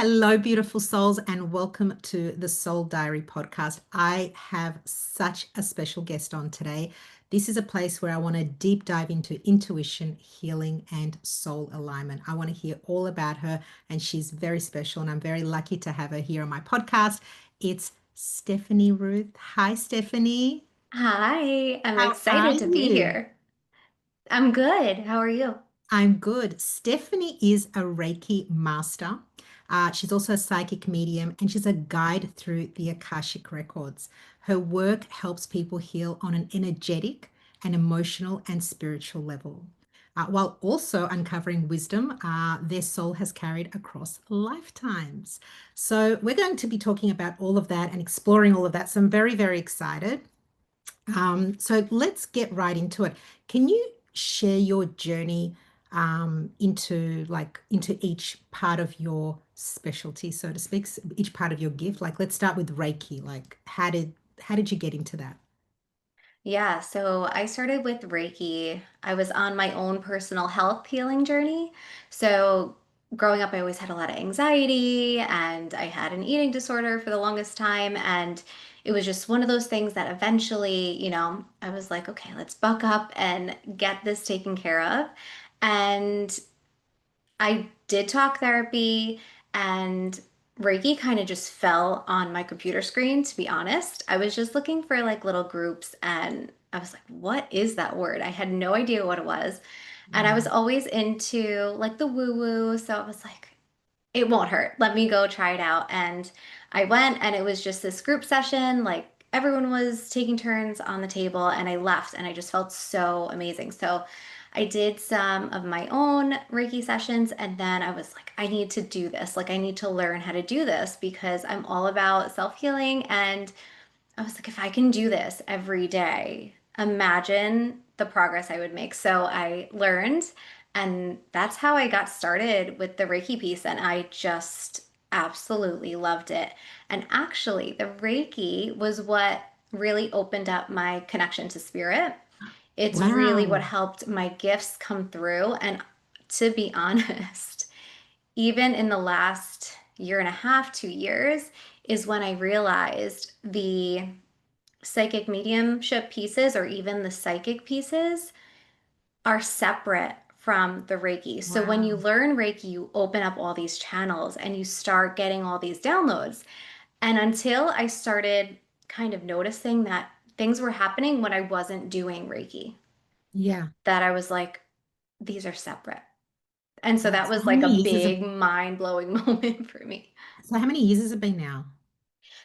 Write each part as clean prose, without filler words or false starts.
Hello, beautiful souls, and welcome to the Soul Diary podcast. I have such a special guest on today. This is a place where I want to deep dive into intuition, healing, and soul alignment. I want to hear all about her, and she's very special, and I'm very lucky to have her here on my podcast. It's Stefanie Ruth. Hi, Stefanie. Hi, I'm How are excited to be you? here. I'm good. How are you? I'm good. Stephanie is a Reiki master. She's also a psychic medium and she's a guide through the Akashic Records. Her work helps people heal on an energetic and emotional and spiritual level, while also uncovering wisdom their soul has carried across lifetimes. So, we're going to be talking about all of that and exploring all of that. So, I'm very, very excited. So let's get right into it. Can you share your journey into each part of your specialty, so to speak, each part of your gift? Like let's start with Reiki. Like how did you get into that? Yeah, so I started with Reiki. I was on my own personal health healing journey. So growing up, I always had a lot of anxiety and I had an eating disorder for the longest time. And it was just one of those things that eventually, I was like, okay, let's buck up and get this taken care of. And I did talk therapy and Reiki kind of just fell on my computer screen, to be honest. I was just looking for like little groups and I was like, what is that word? I had no idea what it was. And I was Wow. always into like the woo woo. So I was like, it won't hurt. Let me go try it out. And I went and it was just this group session. Like everyone was taking turns on the table and I left and I just felt so amazing. So I did some of my own Reiki sessions and then I was like, I need to do this. Like I need to learn how to do this because I'm all about self-healing and I was like, if I can do this every day, imagine the progress I would make. So I learned, and that's how I got started with the Reiki piece. And I just absolutely loved it. And actually, the Reiki was what really opened up my connection to spirit. It's really what Wow. helped my gifts come through. And to be honest, even in the last year and a half, 2 years, is when I realized the psychic mediumship pieces or even the psychic pieces are separate from the Reiki. So when you Wow. learn Reiki, you open up all these channels and you start getting all these downloads. And until I started kind of noticing that things were happening when I wasn't doing Reiki, Yeah. that I was like, these are separate. And so Wow. that So was how like many a years has it big mind blowing moment for me. so how many years has it been now?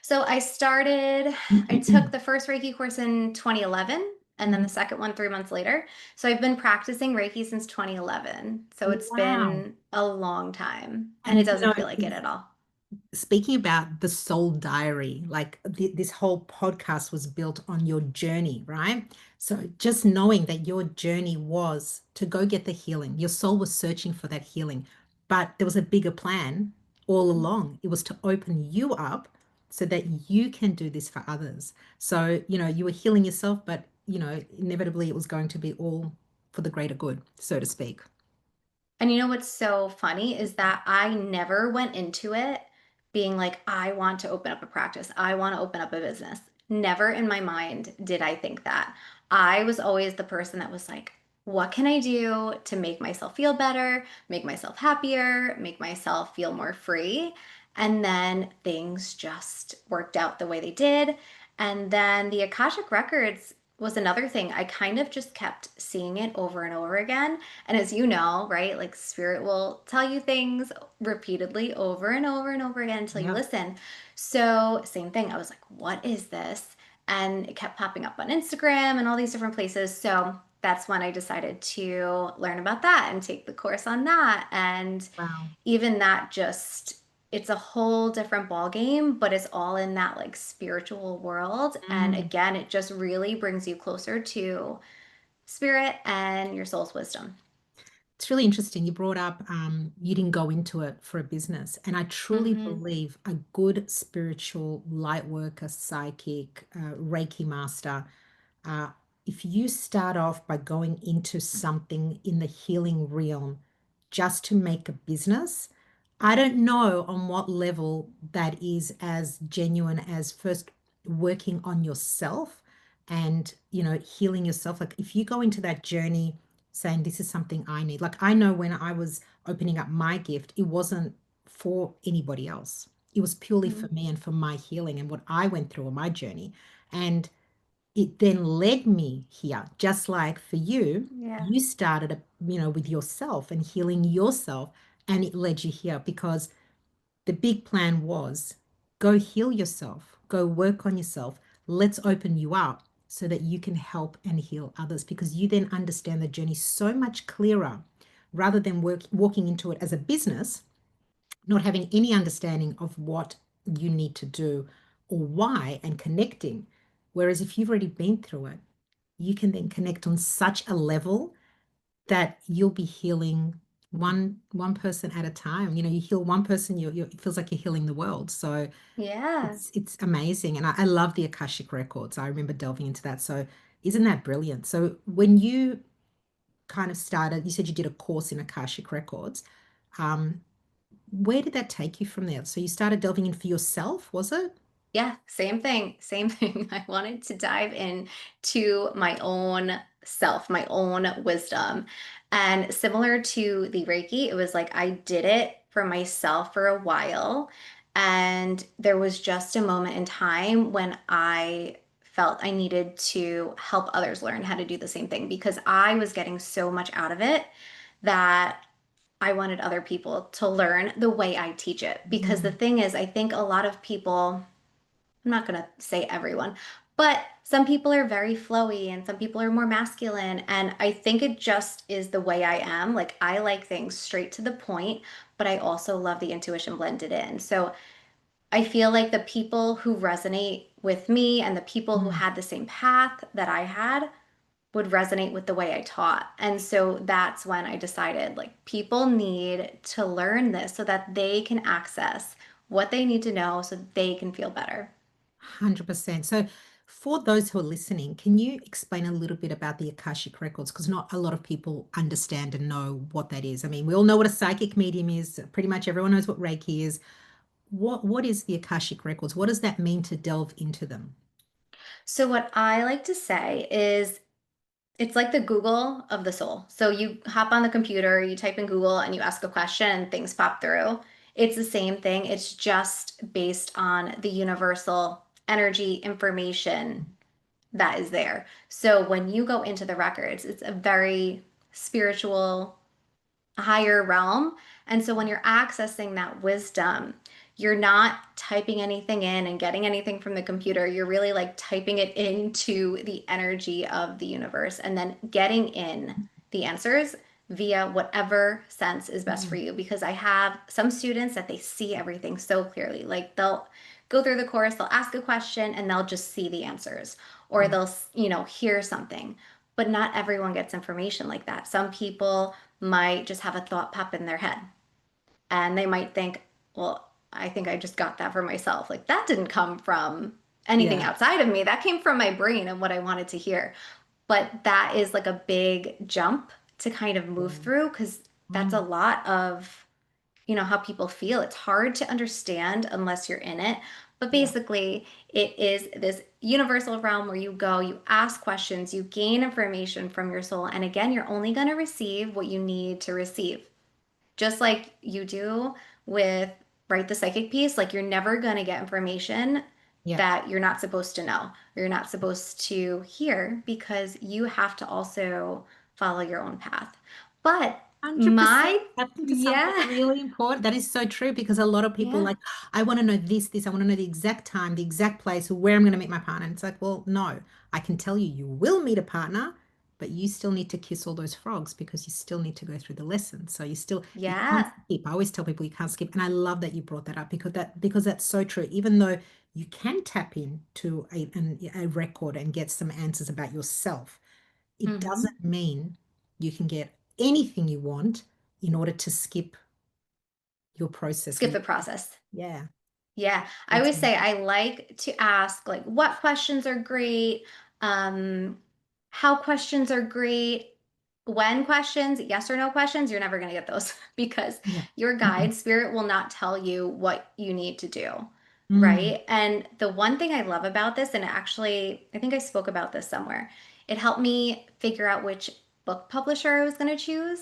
So I took the first Reiki course in 2011 and then the Mhm. second one 3 months later. So I've been practicing Reiki since 2011. So it's Wow. been a long time and it And doesn't feel like it at all. speaking about the soul diary, like this whole podcast was built on your journey, right? So just knowing that your journey was to go get the healing, your soul was searching for that healing, but there was a bigger plan all along. It was to open you up so that you can do this for others. So, you were healing yourself, but, inevitably it was going to be all for the greater good, so to speak. And you know what's so funny is that I never went into it being like, I want to open up a practice. I want to open up a business. Never in my mind did I think that. I was always the person that was like, what can I do to make myself feel better, make myself happier, make myself feel more free? And then things just worked out the way they did. And then the Akashic Records was another thing. I kind of just kept seeing it over and over again. And as you know, right, like spirit will tell you things repeatedly over and over and over again until you Yeah. listen. So, same thing. I was like, what is this? And it kept popping up on Instagram and all these different places. So, that's when I decided to learn about that and take the course on that. And Wow. even that just it's a whole different ball game, but it's all in that like spiritual world. And Mm. again, it just really brings you closer to spirit and your soul's wisdom. It's really interesting. You brought up you didn't go into it for a business. And I truly Mm-hmm. believe a good spiritual light worker, psychic, Reiki master, uh, if you start off by going into something in the healing realm just to make a business, I don't know on what level that is as genuine as first working on yourself and, healing yourself. Like if you go into that journey saying, this is something I need, like I know when I was opening up my gift, it wasn't for anybody else. It was purely for Mhm. me and for my healing and what I went through on my journey. And it then led me here, just like for you, Yeah. you started, with yourself and healing yourself, and it led you here because the big plan was go heal yourself, go work on yourself. Let's open you up so that you can help and heal others because you then understand the journey so much clearer rather than walking into it as a business, not having any understanding of what you need to do or why and connecting. Whereas if you've already been through it, you can then connect on such a level that you'll be healing one person at a time. You heal one person, it feels like you're healing the world. So Yeah. it's amazing. And I love the Akashic Records. I remember delving into that. So isn't that brilliant? So when you kind of started, you said you did a course in Akashic Records. Um, where did that take you from there? So you started delving in for yourself, was it? Yeah, same thing. Same thing. I wanted to dive in to my own self, my own wisdom. And similar to the Reiki, it was like I did it for myself for a while. And there was just a moment in time when I felt I needed to help others learn how to do the same thing because I was getting so much out of it that I wanted other people to learn the way I teach it. Because the Mm, thing is, I think a lot of people, I'm not going to say everyone, but some people are very flowy and some people are more masculine. And I think it just is the way I am. Like, I like things straight to the point, but I also love the intuition blended in. So I feel like the people who resonate with me and the people who mm. had the same path that I had would resonate with the way I taught. And so that's when I decided like people need to learn this so that they can access what they need to know so they can feel better. 100%. So, for those who are listening, can you explain a little bit about the Akashic Records? Because not a lot of people understand and know what that is. I mean, we all know what a psychic medium is. Pretty much everyone knows what Reiki is. What is the Akashic Records? What does that mean to delve into them? So what I like to say is it's like the Google of the soul. So you hop on the computer, you type in Google and you ask a question and things pop through. It's the same thing. It's just based on the universal energy information that is there. So when you go into the records, it's a very spiritual, higher realm. And so when you're accessing that wisdom, you're not typing anything in and getting anything from the computer. You're really like typing it into the energy of the universe and then getting in the answers via whatever sense is best for Mm, you. Because I have some students that they see everything so clearly. Like they'll go through the course, they'll ask a question and they'll just see the answers or yeah, they'll, hear something. But not everyone gets information like that. Some people might just have a thought pop in their head and they might think, well, I think I just got that for myself. Like that didn't come from anything yeah, outside of me. That came from my brain and what I wanted to hear. But that is like a big jump to kind of move yeah. through because that's a Mm, lot of how people feel. It's hard to understand unless you're in it. But yeah. basically, it is this universal realm where you go, you ask questions, you gain information from your soul. And again, you're only going to receive what you need to receive. Just like you do with, right, the psychic piece, like you're never going to get information Yeah. that you're not supposed to know, or you're not supposed to hear because you have to also follow your own path. But 100%. my, Tap into something yeah. really important. That is so true because a lot of people Yeah. like, I want to know this. I want to know the exact time, the exact place, where I'm going to meet my partner. And it's like, well, no, I can tell you, you will meet a partner, but you still need to kiss all those frogs because you still need to go through the lessons. So you can't Yeah. skip. I always tell people you can't skip. And I love that you brought that up because that's so true. Even though you can tap into a record and get some answers about yourself, it Hmm. doesn't mean you can get anything you want in order to skip your process. Skip the process. Yeah, Yeah. I that's always say I like to ask like what questions are great, um, how questions are great, when questions, yes or no questions, you're never going to get those because Yeah. your Mhm. guide spirit will not tell you what you need to do. Mm, Right. And the one thing I love about this, and actually, I think I spoke about this somewhere, it helped me figure out which book publisher I was going to choose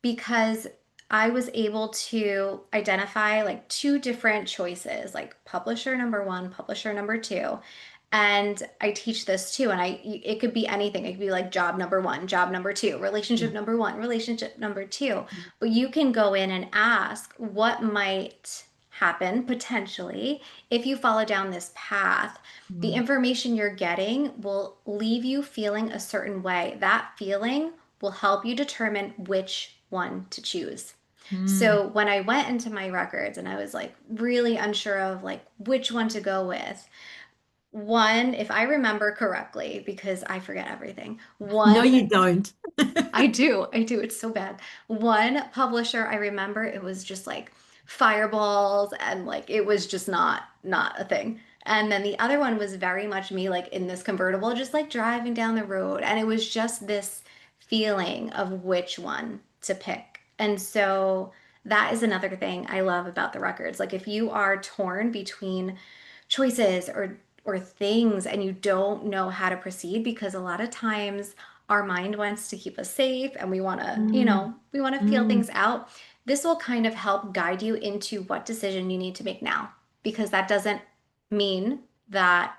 because I was able to identify like two different choices, like publisher number one, publisher number two. And I teach this too. And it could be anything. It could be like job number one, job number two, yeah. relationship number one, relationship number two. But you can go in and ask what might happen potentially if you follow down this path. The Mm, information you're getting will leave you feeling a certain way. That feeling will help you determine which one to choose. mm. So when I went into my records and I was like really unsure of like which one to go with, one, if I remember correctly, because I forget everything, No, one, you don't. I do, it's so bad. One publisher, I remember it was just like fireballs and like it was just not a thing. And then the other one was very much me like in this convertible, just like driving down the road. And it was just this feeling of which one to pick. And so that is another thing I love about the records. Like if you are torn between choices or things and you don't know how to proceed because a lot of times our mind wants to keep us safe and we want to, Mm, we want to feel things mm. out. This will kind of help guide you into what decision you need to make now because that doesn't mean that,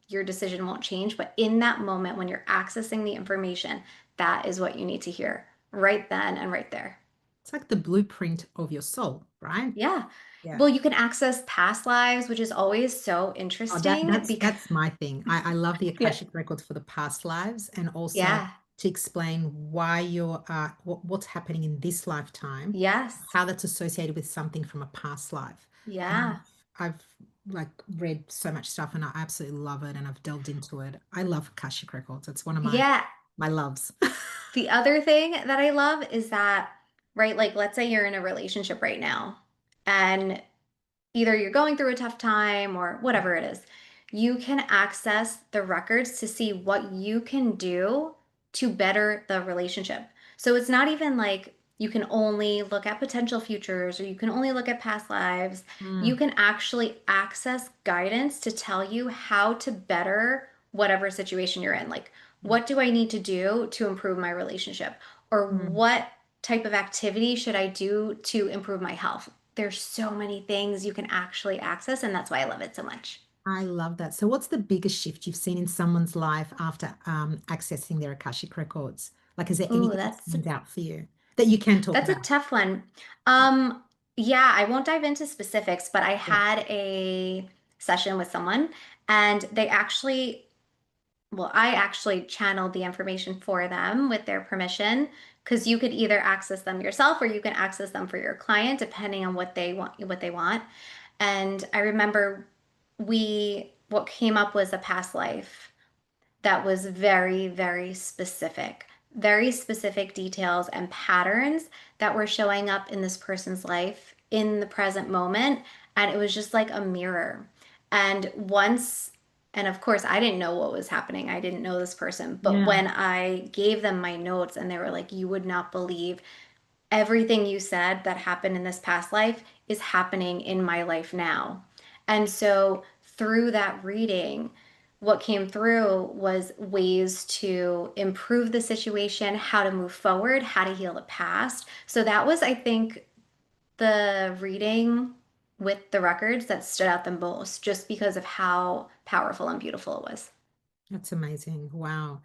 your decision won't change, but in that moment when you're accessing the information, that is what you need to hear right then and right there. It's like the blueprint of your soul, right? Yeah. Yeah. Well, you can access past lives, which is always so Oh, interesting because that's my thing. I love the yeah. Akashic records for the past lives and also Yeah. to explain why you're what's happening in this lifetime, Yes. how that's associated with something from a past life. And Yeah. I've like read so much stuff and I absolutely love it and I've delved into it. I love Akashic records. It's one of Yeah. my loves. The other thing that I love is that, right, like let's say you're in a relationship right now and either you're going through a tough time or whatever it is, you can access the records to see what you can do to better the relationship. So it's not even like you can only look at potential futures or you can only look at past lives. You Mm, can actually access guidance to tell you how to better whatever situation you're in. Like, yeah. what do I need to do to improve my relationship? Or Mm. what type of activity should I do to improve my health? There's so many things you can actually access, and that's why I love it so much. I love that. So, what's the biggest shift you've seen in someone's life after accessing their Akashic records? Like, is there Ooh, anything that stands out for you that you can talk that's a about? tough one. Yeah, I won't dive into specifics, but I Yeah. had a session with someone, and I actually channeled the information for them with their permission, because you could either access them yourself or you can access them for your client, depending on what they want. And I remember what came up was a past life that was very, very specific details and patterns that were showing up in this person's life in the present moment. And it was just like a mirror. And once, and of course, I didn't know what was happening. I didn't know this person. But Yeah. when I gave them my notes and they were like, you would not believe everything you said that happened in this past life is happening in my life now. And so through that reading, what came through was ways to improve the situation, how to move forward, how to heal the past. So that was, I think, the reading with the records that stood out the most, just because of how powerful and beautiful it was. That's amazing. Wow.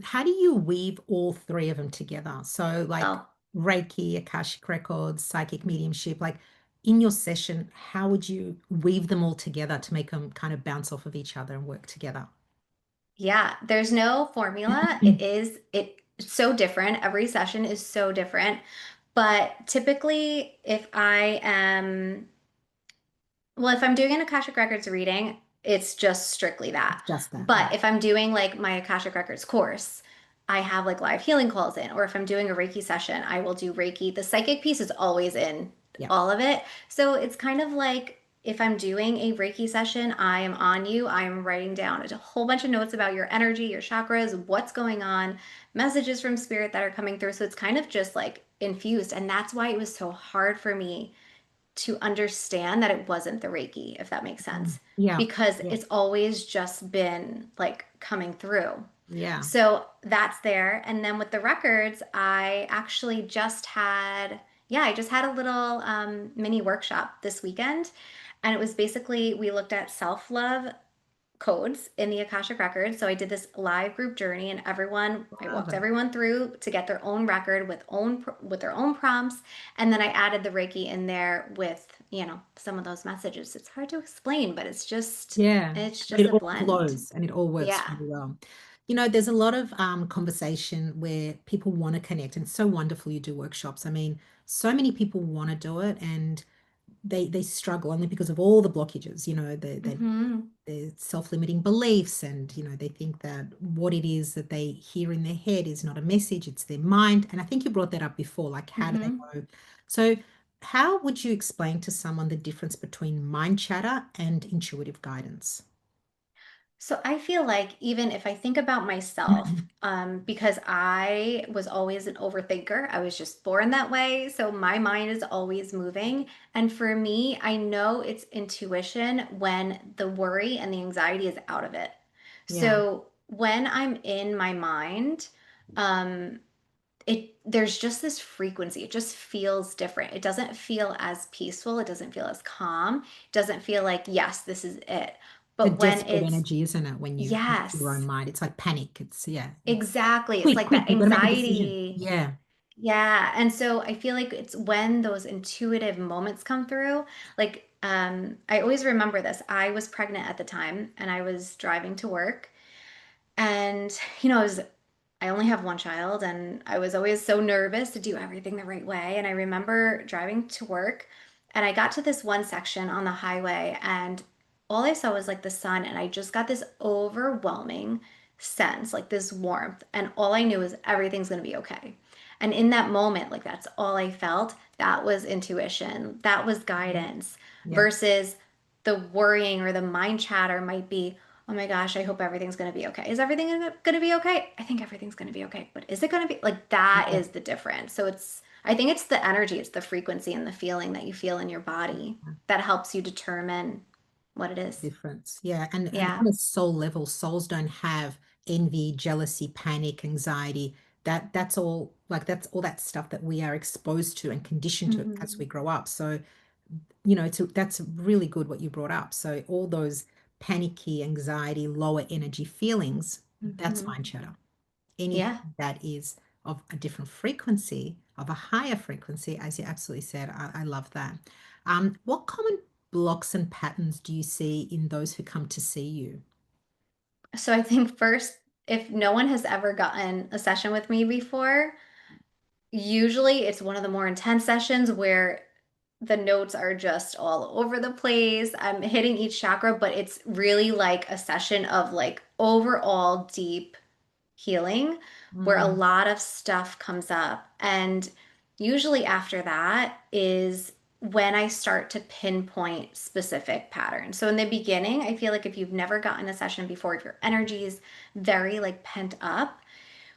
How do you weave all three of them together? So, like Oh, Reiki, Akashic records, psychic mediumship, like in your session, how would you weave them all together to make them kind of bounce off of each other and work together? yeah, there's no formula. It's so different. Every session is so different. But typically, if I'm doing an Akashic Records reading, it's just strictly that. Just that. But Yeah. if I'm doing like my Akashic Records course, I have like live healing calls in, or if I'm doing a Reiki session, I will do Reiki. The psychic piece is always in Yeah. all of it. So it's kind of like if I'm doing a Reiki session, I am on you. I am writing down a whole bunch of notes about your energy, your chakras, what's going on, messages from spirit that are coming through. So it's kind of just like infused. And that's why it was so hard for me to understand that it wasn't the Reiki, if that makes sense, Yeah. because Yeah. it's always just been like coming through. Yeah. So that's there. And then with the records, I actually just had, yeah, I just had a little mini workshop this weekend. And it was basically, we looked at self love codes in the Akashic Records. So I did this live group journey, and I Love walked it. everyone through to get their own record with their own prompts, and then I added the Reiki in there with, some of those messages. It's hard to explain, but Yeah. it's And just it a all blend. flows and it all works Yeah. really well. There's a lot of conversation where people want to connect, and it's so wonderful you do workshops. I mean, so many people want to do it, and they struggle only because of all the blockages, Hmm. the self-limiting beliefs, and they think that what it is that they hear in their head is not a message, it's their mind. And I think you brought that up before, like how do they Hmm. know? So how would you explain to someone the difference between mind chatter and intuitive guidance? So I feel like even if I think about myself, because I was always an overthinker, I was just born that way. So my mind is always moving. And for me, I know it's intuition when the worry and the anxiety is out of it. Yeah, So when I'm in my mind, um, there's just this frequency. It just feels different. It doesn't feel as peaceful. It doesn't feel as calm. It doesn't feel like, yes, this is it. the But when desperate it's energy, isn't it, when you use your own Yes, mind? It's like panic. It's, yeah, it's exactly. It's quick, like quick, that we've got to make a decision. anxiety. Yeah. Yeah. And so I feel like it's when those intuitive moments come through. Like, I always remember this. I was pregnant at the time and I was driving to work. And, I only have one child and I was always so nervous to do everything the right way. And I remember driving to work and I got to this one section on the highway and all I saw was like the sun and I just got this overwhelming sense, like this warmth. And all I knew is everything's going to be okay. And in that moment, like that's all I felt. That was intuition. That was Mhm. guidance Yep. versus the worrying or the mind chatter might be, oh my gosh, I hope everything's going to be okay. Is everything going to be okay? I think everything's going to be okay. But is it going to be like that Yeah. is the difference. So I think it's the energy, it's the frequency and the feeling that you feel in your body that helps you determine what it is. Difference. Yeah. And Yeah. on a soul level, souls don't have envy, jealousy, panic, anxiety. That's all, like that's all that stuff that we are exposed to and conditioned to as we Hmm. grow up. So, that's really good what you brought up. So all those panicky, anxiety, lower energy feelings, that's Hmm. mind chatter. Anything Yeah. that is of a different frequency, of a higher frequency, as you absolutely said, I love that. What common blocks and patterns do you see in those who come to see you? So I think first, if no one has ever gotten a session with me before, usually it's one of the more intense sessions where the notes are just all over the place. I'm hitting each chakra, but it's really like a session of like overall deep healing where a Mm, lot of stuff comes up. And usually after that is when I start to pinpoint specific patterns. So in the beginning, I feel like if you've never gotten a session before, if your energy is very like pent up,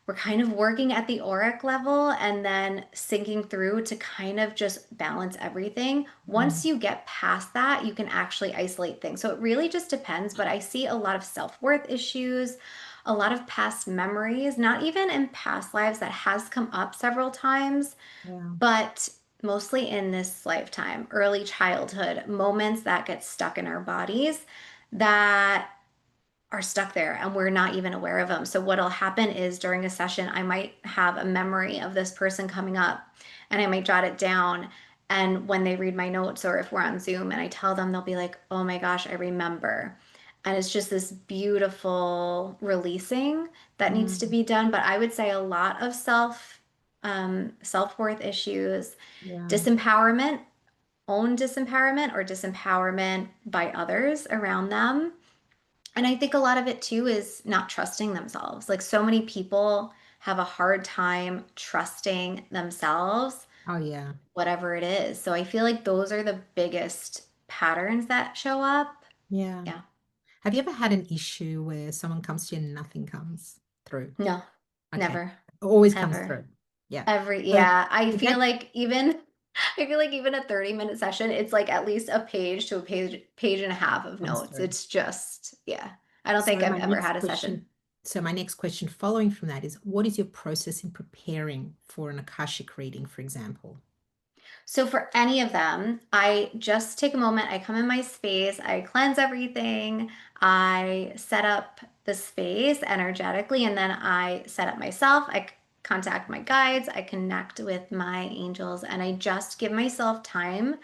we're kind of working at the auric level and then sinking through to kind of just balance everything. mm, Once you get past that, you can actually isolate things. So it really just depends, but I see a lot of self-worth issues, a lot of past memories, not even in past lives that has come up several times, yeah. but mostly in this lifetime, early childhood moments that get stuck in our bodies that are stuck there and we're not even aware of them. So what'll happen is during a session, I might have a memory of this person coming up and I might jot it down. And when they read my notes or if we're on Zoom and I tell them, they'll be like, oh my gosh, I remember. And it's just this beautiful releasing that needs to Mm, be done. But I would say a lot of self-worth issues, yeah. disempowerment, own disempowerment or disempowerment by others around them, and I think a lot of it too is not trusting themselves. Like so many people have a hard time trusting themselves, Oh, yeah. whatever it is. So I feel like those are the biggest patterns that show up. Yeah. Yeah. Have you ever had an issue where someone comes to you and nothing comes through? No, Okay. never, It always comes ever. through. Yeah. So Yeah, I is feel that like even I feel like even a 30-minute session, it's like at least a page to a page and a half of comes notes. through? It's just, yeah. I don't think So I've my ever next had a session. question, so my next question following from that is, what is your process in preparing for an Akashic reading, for example? So for any of them, I just take a moment, I come in my space, I cleanse everything, I set up the space energetically, and then I set up myself. Contact my guides, I connect with my angels, and I just give myself time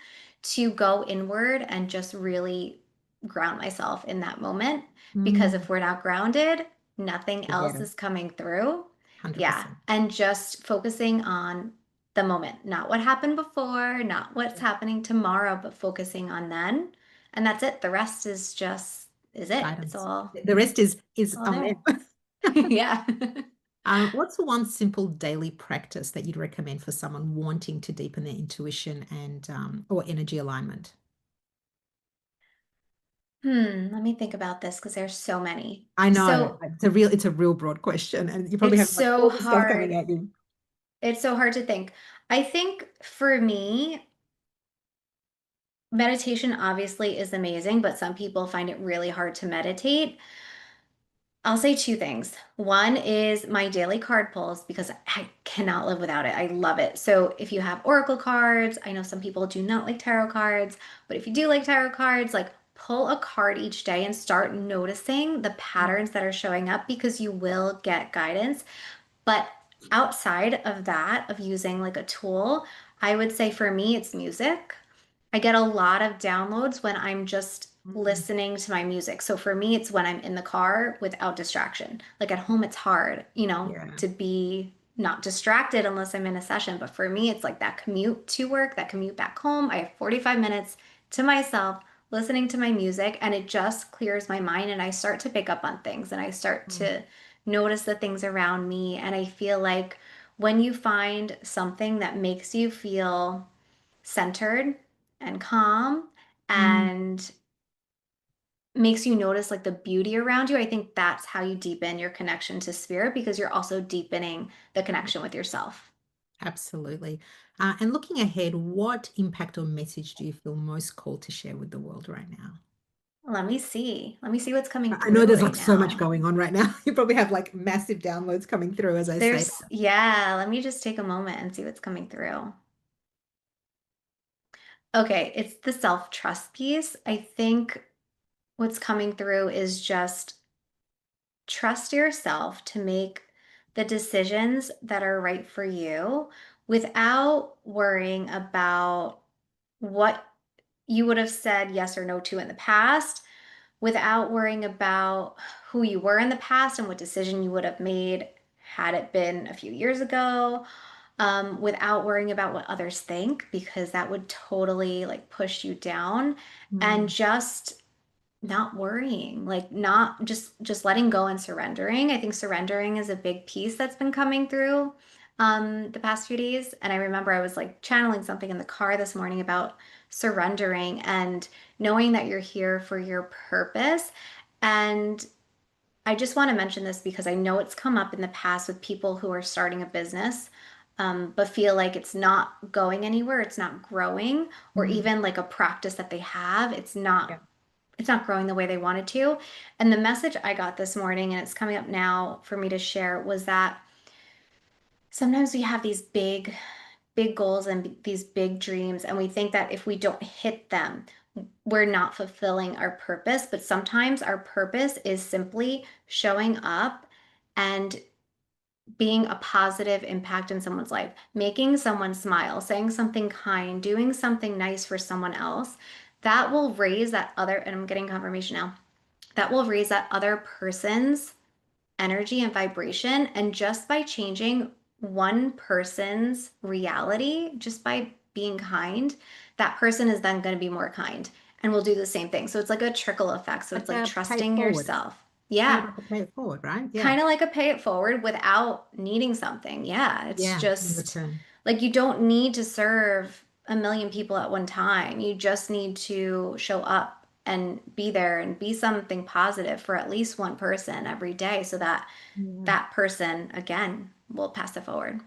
to go inward and just really ground myself in that moment. Because Mm, if we're not grounded, nothing forget else it. is coming through. Yeah. 100%. And just focusing on the moment, not what happened before, not what's Yeah. happening tomorrow, but focusing on then. And that's it. The rest is just is it. It's Guidance. all The rest is all on there. there. Yeah. What's the one simple daily practice that you'd recommend for someone wanting to deepen their intuition and or energy alignment? Let me think about this because there's so many. I know So it's a real broad question, and you probably it's have like so all this stuff coming hard. at you. It's so hard to think. I think for me, meditation obviously is amazing, but some people find it really hard to meditate. I'll say two things. One is my daily card pulls because I cannot live without it. I love it. So if you have oracle cards, I know some people do not like tarot cards, but if you do like tarot cards, like pull a card each day and start noticing the Mm, patterns that are showing up because you will get guidance. But outside of that, of using like a tool, I would say for me, it's music. I get a lot of downloads when I'm just mm, listening to my music. So for me, it's when I'm in the car without distraction. Like at home, it's hard, yeah. to be not distracted unless I'm in a session. But for me, it's like that commute to work, that commute back home. I have 45 minutes to myself listening to my music, and it just clears my mind. And I start to pick up on things and I start Mm, to notice the things around me. And I feel like when you find something that makes you feel centered and calm mm, and makes you notice like the beauty around you, I think that's how you deepen your connection to spirit because you're also deepening the connection with yourself. absolutely. And looking ahead, what impact or message do you feel most called to share with the world right now? Let me see. Let me see what's coming I know through there's like right so much now. going on right now. You probably have like massive downloads coming through as I say Yeah, let me just take a moment and see what's coming through. Okay, it's the self-trust piece. I think what's coming through is just trust yourself to make the decisions that are right for you without worrying about what you would have said yes or no to in the past, without worrying about who you were in the past and what decision you would have made had it been a few years ago, without worrying about what others think, because that would totally like push you down, and that. just not worrying, like not just letting go and surrendering. I think surrendering is a big piece that's been coming through the past few days. And I remember I was like channeling something in the car this morning about surrendering and knowing that you're here for your purpose. And I just want to mention this because I know it's come up in the past with people who are starting a business, but feel like it's not going anywhere, it's not growing, or Mm, even like a practice that they have, yeah. it's not growing the way they wanted to. And the message I got this morning, and it's coming up now for me to share, was that sometimes we have these big goals and these big dreams, and we think that if we don't hit them, we're not fulfilling our purpose. But sometimes our purpose is simply showing up and being a positive impact in someone's life, making someone smile, saying something kind, doing something nice for someone else. That will raise that other, and I'm getting confirmation now, that will raise that other person's energy and vibration. And just by changing one person's reality, just by being kind, that person is then going to be more kind and will do the same thing. So it's like a trickle effect. So it's Like like pay it trusting forward. yourself. It's kind of Yeah. like a pay it forward, right? Yeah. Kind of like a pay it forward without needing something. Yeah. It's Yeah. In just return. like you don't need to serve. a million people at one time. You just need to show up and be there and be something positive for at least one person every day so that Yeah. that person again will pass it forward.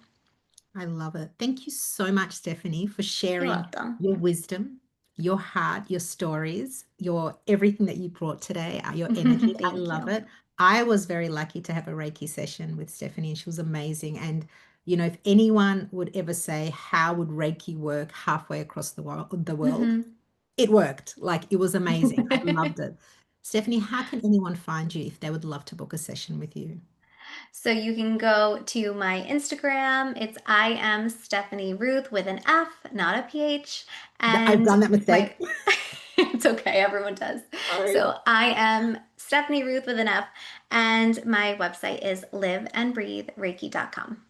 I love it. Thank you so much, Stefanie, for You're sharing welcome. your wisdom, your heart, your stories, your everything that you brought today, your energy. I Thank love you. it. I was very lucky to have a Reiki session with Stefanie, and she was amazing. And, if anyone would ever say, how would Reiki work halfway across the world, Hmm. it worked. Like it was amazing. I loved it. Stefanie, how can anyone find you if they would love to book a session with you? So you can go to my Instagram. It's I am Stephanie Ruth with an F, not a PH. I've And done that my mistake. it's okay, everyone does. Sorry. So I am Stephanie Ruth with an F, and my website is liveandbreathereiki.com.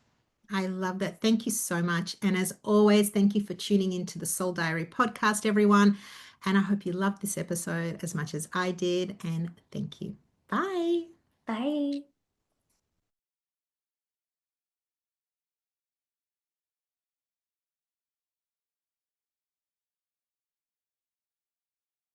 I love that. Thank you so much. And as always, thank you for tuning into the Soul Diary podcast, everyone. And I hope you loved this episode as much as I did. And thank you. Bye. Bye.